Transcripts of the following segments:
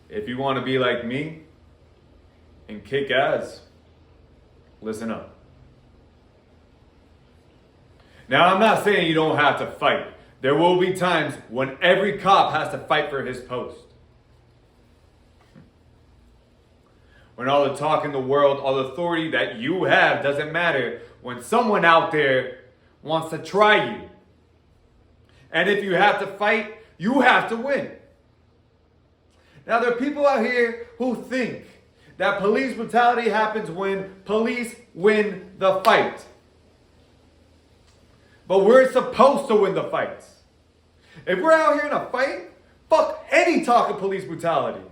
If you want to be like me and kick ass, listen up. Now, I'm not saying you don't have to fight. There will be times when every cop has to fight for his post. When all the talk in the world, all the authority that you have doesn't matter, when someone out there wants to try you. And if you have to fight, you have to win. Now, there are people out here who think that police brutality happens when police win the fight. But we're supposed to win the fights. If we're out here in a fight, fuck any talk of police brutality.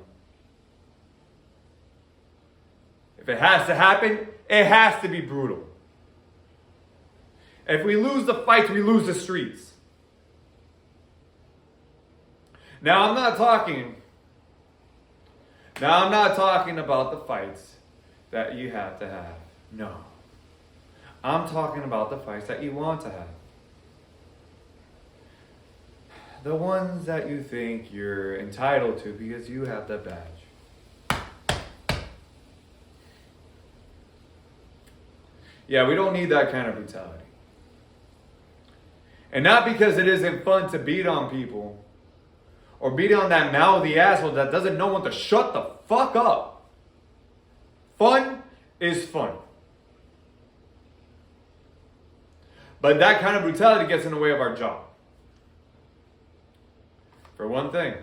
If it has to happen, it has to be brutal. If we lose the fights, we lose the streets. Now, I'm not talking about the fights that you have to have. No. I'm talking about the fights that you want to have. The ones that you think you're entitled to because you have the badge. Yeah, we don't need that kind of brutality. And not because it isn't fun to beat on people or beat on that mouthy asshole that doesn't know when to shut the fuck up. Fun is fun. But that kind of brutality gets in the way of our job. For one thing,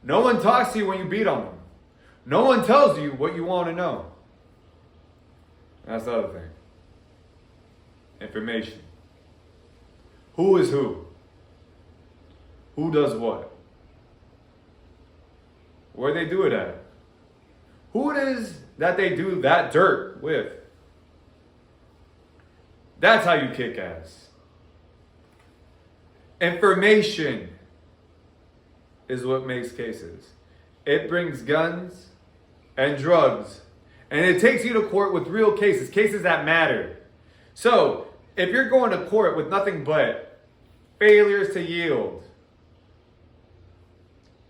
no one talks to you when you beat on them. No one tells you what you want to know. That's the other thing. Information. Who is who? Who does what? Where they do it at? Who it is that they do that dirt with? That's how you kick ass. Information is what makes cases. It brings guns and drugs, and it takes you to court with real cases, cases that matter. So, if you're going to court with nothing but failures to yield,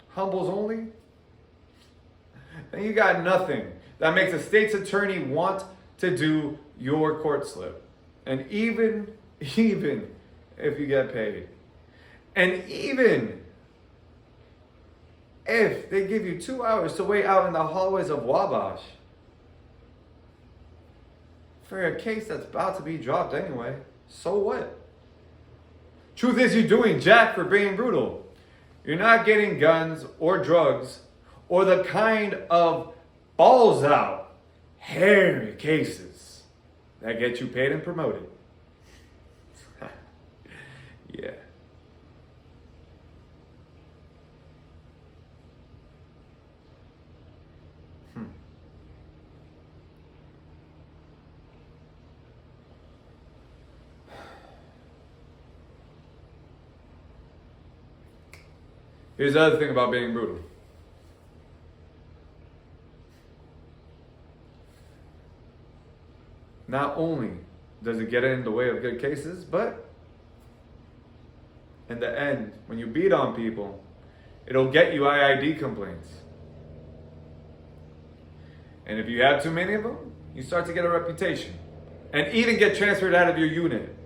humbles only, then you got nothing that makes a state's attorney want to do your court slip. And even if you get paid, and even if they give you 2 hours to wait out in the hallways of Wabash for a case that's about to be dropped anyway, so what? Truth is, you're doing jack for being brutal. You're not getting guns or drugs or the kind of balls out, hairy cases that get you paid and promoted. Yeah. Here's the other thing about being brutal. Not only does it get in the way of good cases, but in the end, when you beat on people, it'll get you IID complaints. And if you have too many of them, you start to get a reputation and even get transferred out of your unit.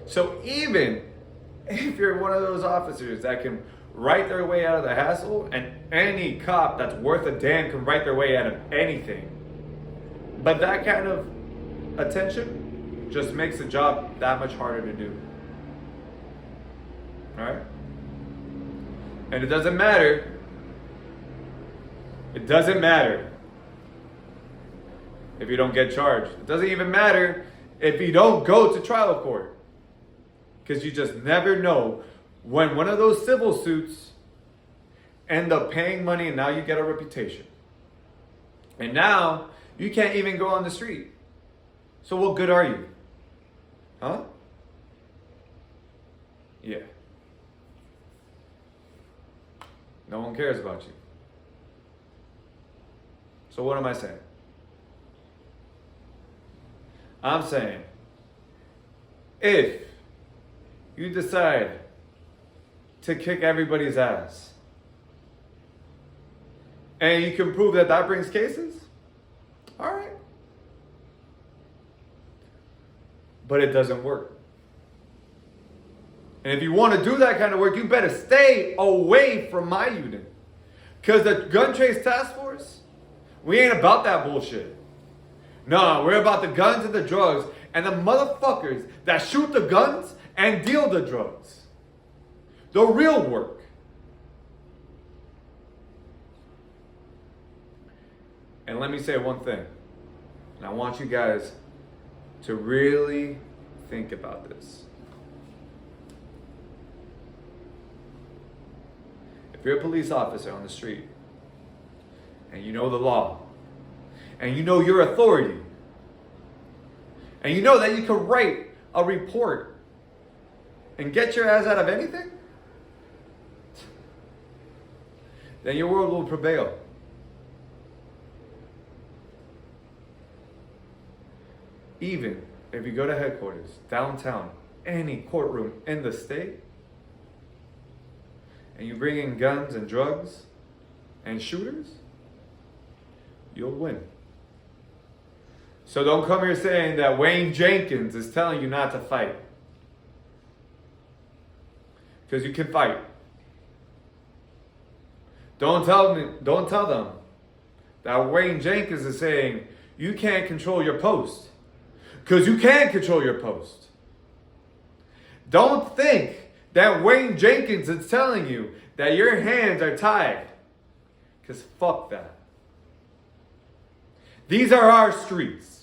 So even if you're one of those officers that can write their way out of the hassle, and any cop that's worth a damn can write their way out of anything, but that kind of attention just makes the job that much harder to do. Alright? And it doesn't matter. It doesn't matter if you don't get charged. It doesn't even matter if you don't go to trial court. Because you just never know when one of those civil suits end up paying money and now you get a reputation. And now you can't even go on the street. So what good are you? Huh? Yeah. No one cares about you. So what am I saying? I'm saying, if you decide to kick everybody's ass, and you can prove that that brings cases, all right. But it doesn't work. And if you want to do that kind of work, you better stay away from my unit. Because the Gun Trace Task Force, we ain't about that bullshit. No, we're about the guns and the drugs and the motherfuckers that shoot the guns and deal the drugs. The real work. And let me say one thing. And I want you guys to really think about this. If you're a police officer on the street and you know the law and you know your authority and you know that you can write a report and get your ass out of anything, then your world will prevail. Even if you go to headquarters, downtown, any courtroom in the state, and you bring in guns and drugs and shooters, you'll win. So don't come here saying that Wayne Jenkins is telling you not to fight. Because you can fight. Don't tell them that Wayne Jenkins is saying you can't control your post. Because you can control your post. Don't think that Wayne Jenkins is telling you that your hands are tied. Because fuck that. These are our streets.